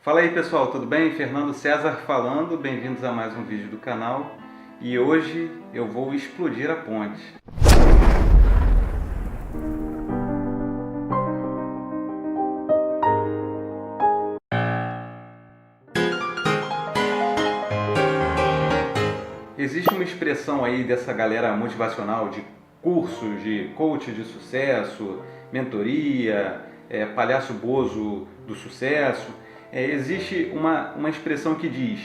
Fala aí pessoal, tudo bem? Fernando César falando, bem-vindos a mais um vídeo do canal. E hoje eu vou explodir a ponte. Existe uma expressão aí dessa galera motivacional de cursos, de coach de sucesso, mentoria, palhaço bozo do sucesso. Existe uma expressão que diz,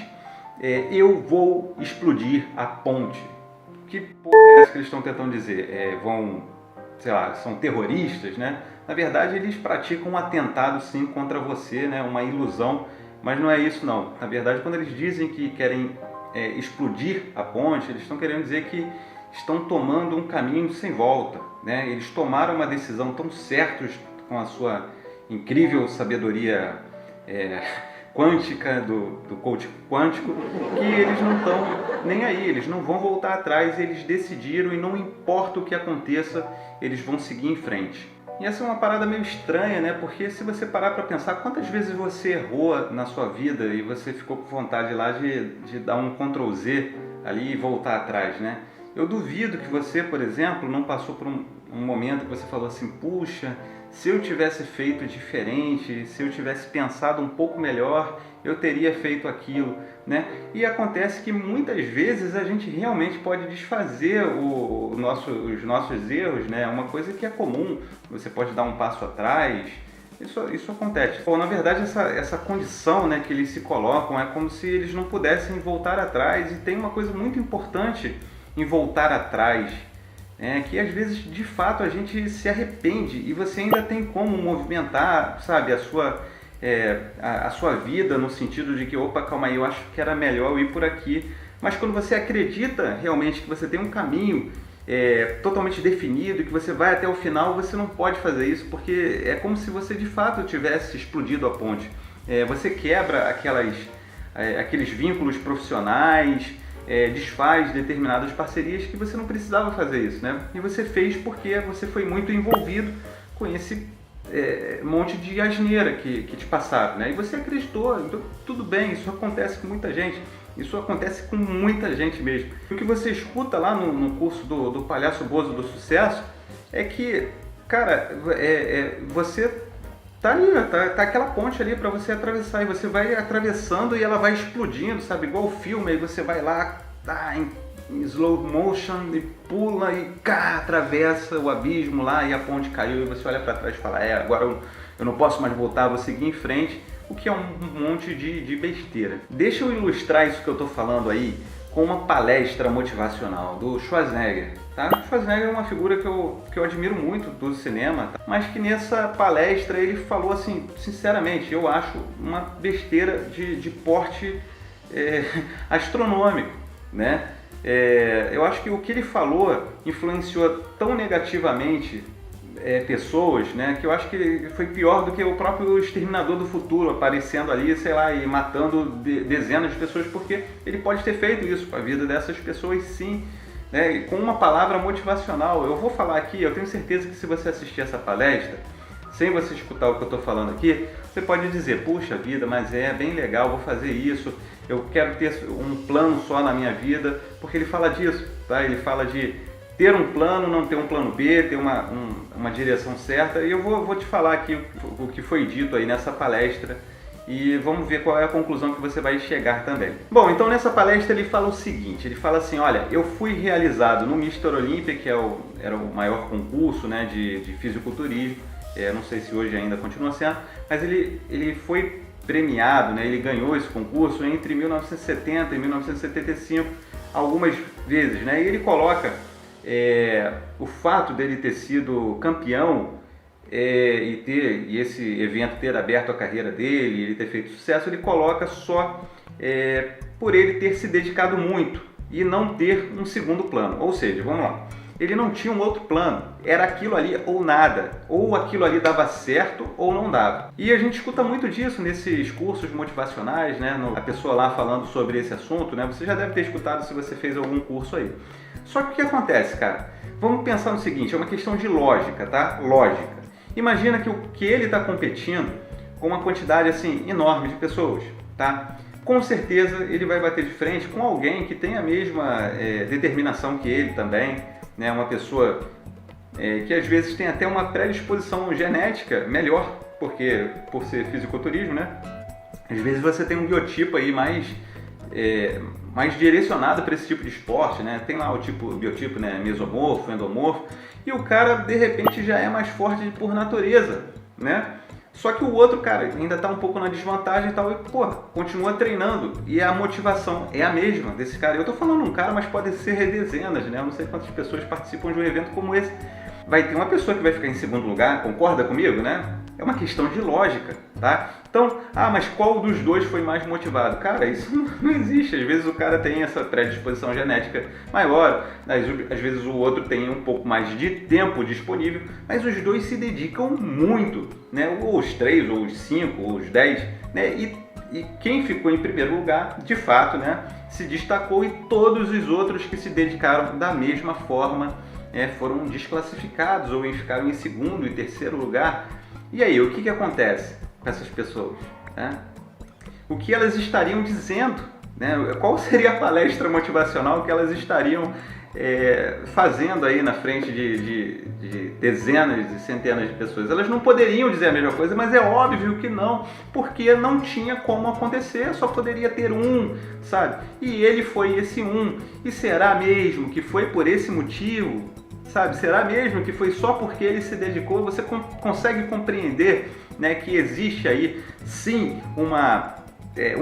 eu vou explodir a ponte. Que porra é essa que eles estão tentando dizer? Sei lá, são terroristas, né? Na verdade, eles praticam um atentado sim contra você, né? Uma ilusão, mas não é isso não. Na verdade, quando eles dizem que querem explodir a ponte, eles estão querendo dizer que estão tomando um caminho sem volta, né? Eles tomaram uma decisão tão certos com a sua incrível sabedoria quântica, do coach quântico, que eles não estão nem aí, eles não vão voltar atrás, eles decidiram e não importa o que aconteça, eles vão seguir em frente. E essa é uma parada meio estranha, né? Porque se você parar para pensar, quantas vezes você errou na sua vida e você ficou com vontade lá de dar um Ctrl Z ali e voltar atrás, né? Eu duvido que você, por exemplo, não passou por um momento que você falou assim, puxa, se eu tivesse feito diferente, se eu tivesse pensado um pouco melhor, eu teria feito aquilo, né? E acontece que muitas vezes a gente realmente pode desfazer os nossos erros, né? Uma coisa que é comum, você pode dar um passo atrás, isso acontece. Bom, na verdade, essa condição, né, que eles se colocam é como se eles não pudessem voltar atrás, e tem uma coisa muito importante em voltar atrás, que às vezes de fato a gente se arrepende e você ainda tem como movimentar, sabe, a sua vida no sentido de que, opa, calma aí, eu acho que era melhor eu ir por aqui. Mas quando você acredita realmente que você tem um caminho totalmente definido e que você vai até o final, você não pode fazer isso, porque é como se você de fato tivesse explodido a ponte. Você quebra aqueles vínculos profissionais, desfaz determinadas parcerias que você não precisava fazer isso, né? E você fez porque você foi muito envolvido com esse monte de asneira que te passaram, né? E você acreditou, então tudo bem, isso acontece com muita gente, isso acontece com muita gente mesmo. O que você escuta lá no curso do palhaço bozo do sucesso é que, cara, você tá ali, tá aquela ponte ali para você atravessar, e você vai atravessando e ela vai explodindo, sabe? Igual o filme, aí você vai lá, tá em slow motion e pula e atravessa o abismo lá e a ponte caiu, e você olha para trás e fala, agora eu não posso mais voltar, vou seguir em frente, o que é um monte de besteira. Deixa eu ilustrar isso que eu tô falando aí com uma palestra motivacional do Schwarzenegger. Tá? O Schwarzenegger é uma figura que eu admiro muito do cinema, tá? Mas que nessa palestra ele falou assim, sinceramente, eu acho uma besteira de porte astronômico, né? Eu acho que o que ele falou influenciou tão negativamente pessoas, né, que eu acho que foi pior do que o próprio Exterminador do Futuro aparecendo ali, sei lá, e matando dezenas de pessoas, porque ele pode ter feito isso com a vida dessas pessoas, sim, né, com uma palavra motivacional. Eu vou falar aqui, eu tenho certeza que se você assistir essa palestra, sem você escutar o que eu estou falando aqui, você pode dizer, puxa vida, mas é bem legal, vou fazer isso, eu quero ter um plano só na minha vida, porque ele fala disso, tá? Ele fala de ter um plano, não ter um plano B, ter uma direção certa, e eu vou te falar aqui o que foi dito aí nessa palestra, e vamos ver qual é a conclusão que você vai chegar também. Bom, então nessa palestra ele fala o seguinte, ele fala assim, olha, eu fui realizado no Mr. Olympia, que era o maior concurso, né, de fisiculturismo, não sei se hoje ainda continua sendo, mas ele foi premiado, né, ele ganhou esse concurso entre 1970 e 1975, algumas vezes, né, e ele coloca o fato dele ter sido campeão e esse evento ter aberto a carreira dele, ele ter feito sucesso, ele coloca só por ele ter se dedicado muito e não ter um segundo plano. Ou seja, vamos lá, ele não tinha um outro plano, era aquilo ali ou nada, ou aquilo ali dava certo ou não dava. E a gente escuta muito disso nesses cursos motivacionais, né? A pessoa lá falando sobre esse assunto, né? Você já deve ter escutado se você fez algum curso aí. Só que o que acontece, cara? Vamos pensar no seguinte, é uma questão de lógica, tá? Lógica. Imagina que o que ele está competindo com uma quantidade assim enorme de pessoas, tá? Com certeza ele vai bater de frente com alguém que tem a mesma determinação que ele também, né? Uma pessoa que às vezes tem até uma predisposição genética melhor, porque por ser fisiculturismo, né? Às vezes você tem um biotipo aí mais direcionado para esse tipo de esporte, né? Tem lá o biotipo, né? Mesomorfo, endomorfo, e o cara de repente já é mais forte por natureza, né? Só que o outro, cara, ainda está um pouco na desvantagem e tal, e, pô, continua treinando. E a motivação é a mesma desse cara. Eu tô falando um cara, mas pode ser dezenas, né? Eu não sei quantas pessoas participam de um evento como esse. Vai ter uma pessoa que vai ficar em segundo lugar, concorda comigo, né? É uma questão de lógica, tá? Então, mas qual dos dois foi mais motivado? Cara, isso não existe. Às vezes o cara tem essa predisposição genética maior, às vezes o outro tem um pouco mais de tempo disponível, mas os dois se dedicam muito, né? Ou os 3, ou os 5, ou os 10, né? E quem ficou em primeiro lugar, de fato, né, se destacou, e todos os outros que se dedicaram da mesma forma foram desclassificados ou ficaram em segundo e terceiro lugar. E aí, o que acontece com essas pessoas, né? O que elas estariam dizendo, né? Qual seria a palestra motivacional que elas estariam fazendo aí na frente de dezenas e centenas de pessoas? Elas não poderiam dizer a mesma coisa, mas é óbvio que não, porque não tinha como acontecer, só poderia ter um, sabe? E ele foi esse um. E será mesmo que foi por esse motivo? Sabe, será mesmo que foi só porque ele se dedicou? Você consegue compreender, né, que existe aí sim um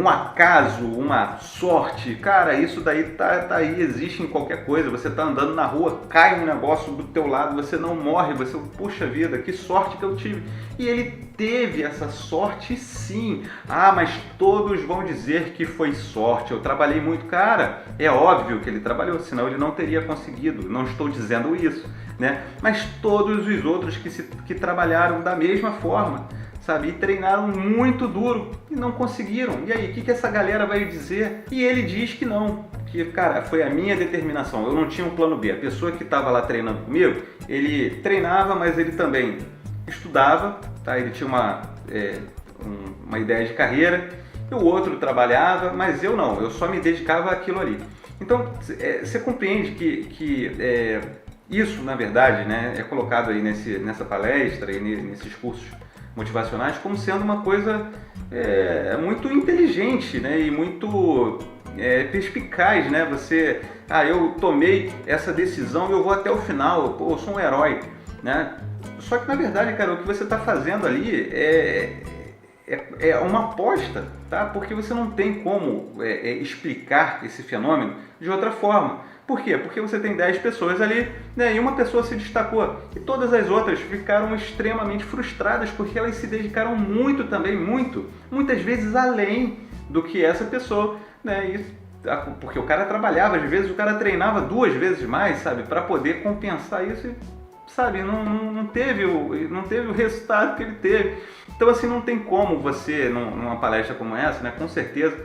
acaso, uma sorte? Cara, isso daí tá aí, existe em qualquer coisa. Você tá andando na rua, cai um negócio do teu lado, você não morre, você, puxa vida, que sorte que eu tive. E ele teve essa sorte sim. Mas todos vão dizer que foi sorte, eu trabalhei muito. Cara, é óbvio que ele trabalhou, senão ele não teria conseguido. Não estou dizendo isso, né? Mas todos os outros que trabalharam da mesma forma, sabe, e treinaram muito duro e não conseguiram. E aí, o que essa galera vai dizer? E ele diz que não, que, cara, foi a minha determinação, eu não tinha um plano B. A pessoa que estava lá treinando comigo, ele treinava, mas ele também estudava, tá? Ele tinha uma ideia de carreira, e o outro trabalhava, mas eu não, eu só me dedicava àquilo ali. Então, você compreende que isso, na verdade, né, é colocado aí nessa palestra e nesses cursos motivacionais como sendo uma coisa muito inteligente, né, e muito perspicaz, né? Você, eu tomei essa decisão e eu vou até o final, eu sou um herói, né? Só que na verdade, cara, o que você está fazendo ali é uma aposta, tá? Porque você não tem como explicar esse fenômeno de outra forma. Por quê? Porque você tem 10 pessoas ali, né, e uma pessoa se destacou. E todas as outras ficaram extremamente frustradas porque elas se dedicaram muito também, muitas vezes além do que essa pessoa, né? Porque o cara trabalhava, às vezes o cara treinava 2 vezes mais, sabe? Para poder compensar isso e, sabe, não teve o resultado que ele teve. Então, assim, não tem como você, numa palestra como essa, né, com certeza,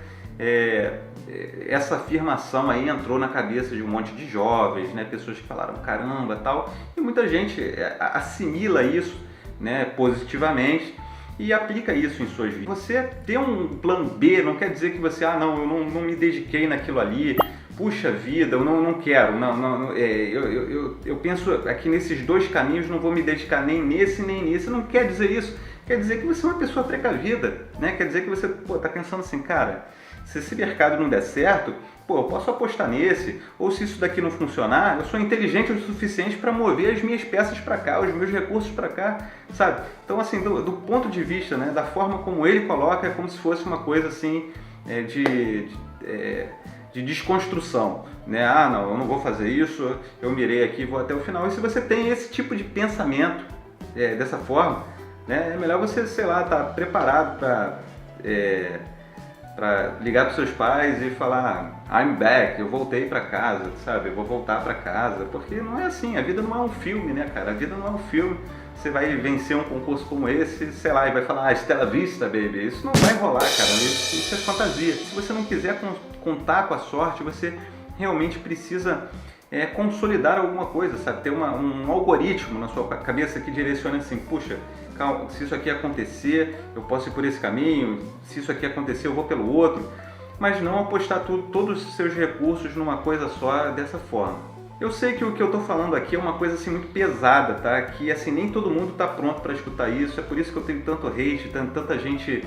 essa afirmação aí entrou na cabeça de um monte de jovens, né, pessoas que falaram caramba tal, e muita gente assimila isso, né, positivamente e aplica isso em suas vidas. Você ter um plano B não quer dizer que você, eu não me dediquei naquilo ali, puxa vida, eu não quero, eu penso aqui nesses 2 caminhos, não vou me dedicar nem nesse nem nesse. Não quer dizer isso, quer dizer que você é uma pessoa precavida, né? Quer dizer que você tá pensando assim, cara, se esse mercado não der certo, eu posso apostar nesse, ou se isso daqui não funcionar, eu sou inteligente o suficiente para mover as minhas peças para cá, os meus recursos para cá, sabe? Então, assim, do ponto de vista, né, da forma como ele coloca, é como se fosse uma coisa assim de desconstrução, né? Não, eu não vou fazer isso, eu mirei aqui, vou até o final. E se você tem esse tipo de pensamento dessa forma, né, é melhor você, sei lá, estar preparado para ligar para seus pais e falar I'm back, eu voltei para casa, sabe? Eu vou voltar para casa, porque não é assim, a vida não é um filme, né, cara? A vida não é um filme. Você vai vencer um concurso como esse, sei lá, e vai falar Stella Vista, baby. Isso não vai rolar, cara. Isso é fantasia. Se você não quiser contar com a sorte, você realmente precisa consolidar alguma coisa, sabe? Ter um algoritmo na sua cabeça que direcione assim, puxa, se isso aqui acontecer, eu posso ir por esse caminho, se isso aqui acontecer, eu vou pelo outro, mas não apostar todos os seus recursos numa coisa só dessa forma. Eu sei que o que eu estou falando aqui é uma coisa assim muito pesada, tá? Que assim, nem todo mundo está pronto para escutar isso, é por isso que eu tenho tanto hate, tanta gente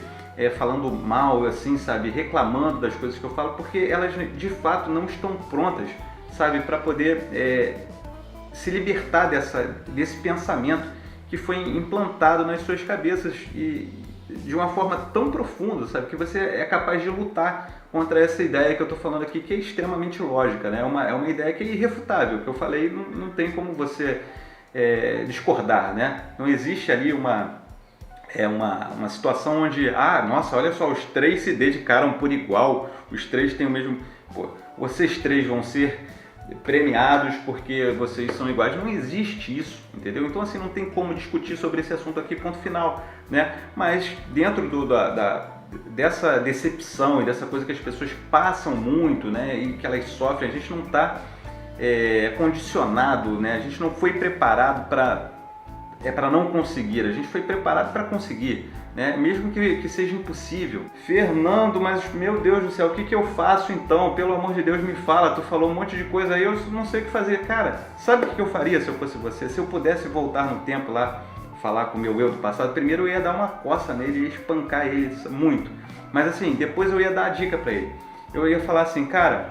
falando mal, assim, sabe? Reclamando das coisas que eu falo, porque elas de fato não estão prontas, sabe? Para poder se libertar desse pensamento que foi implantado nas suas cabeças e de uma forma tão profunda, sabe? Que você é capaz de lutar contra essa ideia que eu estou falando aqui, que é extremamente lógica, né? É uma ideia que é irrefutável, que eu falei, não tem como você discordar, né? Não existe ali uma situação onde, nossa, olha só, os três se dedicaram por igual, os três têm o mesmo... Pô, vocês três vão ser premiados porque vocês são iguais. Não existe isso, entendeu? Então assim, não tem como discutir sobre esse assunto aqui, ponto final, né? Mas dentro dessa decepção e dessa coisa que as pessoas passam muito, né, e que elas sofrem, a gente não está condicionado, né? A gente não foi preparado para não conseguir, a gente foi preparado para conseguir, né? Mesmo que seja impossível. Fernando, mas meu Deus do céu, o que eu faço então? Pelo amor de Deus, me fala, tu falou um monte de coisa aí, eu não sei o que fazer. Cara, sabe o que eu faria se eu fosse você? Se eu pudesse voltar no tempo lá, falar com o meu eu do passado, primeiro eu ia dar uma coça nele e espancar ele muito. Mas assim, depois eu ia dar a dica para ele. Eu ia falar assim, cara,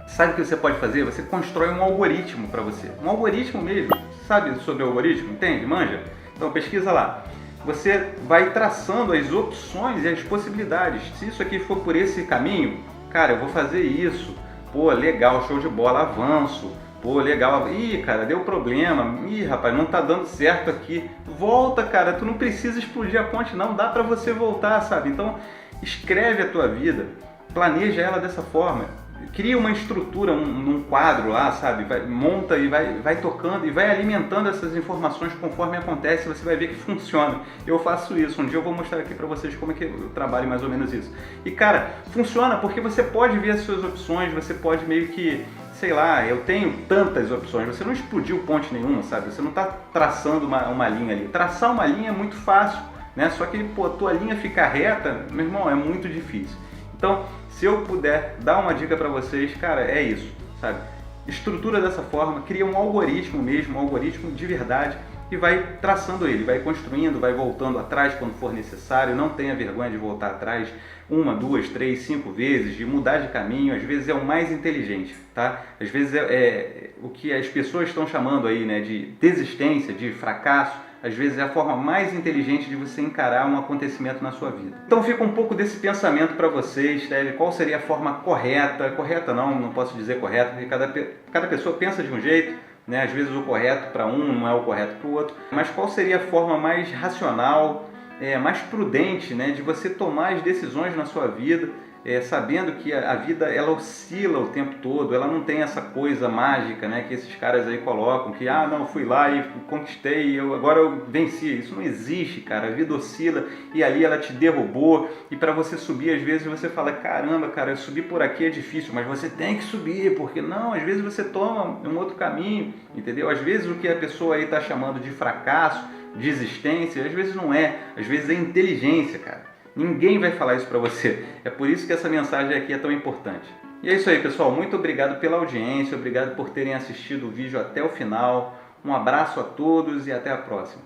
sabe o que você pode fazer? Você constrói um algoritmo para você. Um algoritmo mesmo. Sabe sobre o algoritmo? Entende? Manja? Então pesquisa lá. Você vai traçando as opções e as possibilidades. Se isso aqui for por esse caminho, cara, eu vou fazer isso. Pô, legal, show de bola, avanço. Pô, legal. Ih, cara, deu problema. Ih, rapaz, não tá dando certo aqui. Volta, cara, tu não precisa explodir a ponte, não. Dá pra você voltar, sabe? Então, escreve a tua vida. Planeja ela dessa forma. Cria uma estrutura, num quadro lá, sabe? Monta e vai tocando e vai alimentando essas informações conforme acontece, você vai ver que funciona. Eu faço isso, um dia eu vou mostrar aqui pra vocês como é que eu trabalho mais ou menos isso. E cara, funciona porque você pode ver as suas opções, você pode meio que, sei lá, eu tenho tantas opções, você não explodiu ponte nenhuma, sabe? Você não está traçando uma linha ali. Traçar uma linha é muito fácil, né? Só que, pô, tua linha ficar reta, meu irmão, é muito difícil. Então, se eu puder dar uma dica para vocês, cara, é isso, sabe? Estrutura dessa forma, cria um algoritmo mesmo, um algoritmo de verdade e vai traçando ele, vai construindo, vai voltando atrás quando for necessário, não tenha vergonha de voltar atrás 1, 2, 3, 5 vezes, de mudar de caminho, às vezes é o mais inteligente, tá? Às vezes é o que as pessoas estão chamando aí, né, de desistência, de fracasso, às vezes é a forma mais inteligente de você encarar um acontecimento na sua vida. Então fica um pouco desse pensamento para vocês, né? Qual seria a forma correta não posso dizer correta, porque cada pessoa pensa de um jeito, né? Às vezes o correto para um não é o correto para o outro, mas qual seria a forma mais racional, mais prudente, né, de você tomar as decisões na sua vida, sabendo que a vida ela oscila o tempo todo, ela não tem essa coisa mágica, né, que esses caras aí colocam, que não, fui lá e conquistei, agora eu venci. Isso não existe, cara. A vida oscila e ali ela te derrubou e para você subir, às vezes você fala, caramba, cara, eu subir por aqui é difícil, mas você tem que subir, porque não, às vezes você toma um outro caminho, entendeu? Às vezes o que a pessoa aí está chamando de fracasso, desistência, às vezes não é, às vezes é inteligência, cara. Ninguém vai falar isso para você. É por isso que essa mensagem aqui é tão importante. E é isso aí, pessoal. Muito obrigado pela audiência, obrigado por terem assistido o vídeo até o final. Um abraço a todos e até a próxima.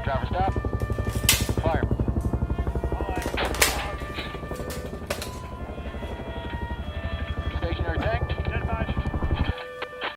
Driver stop.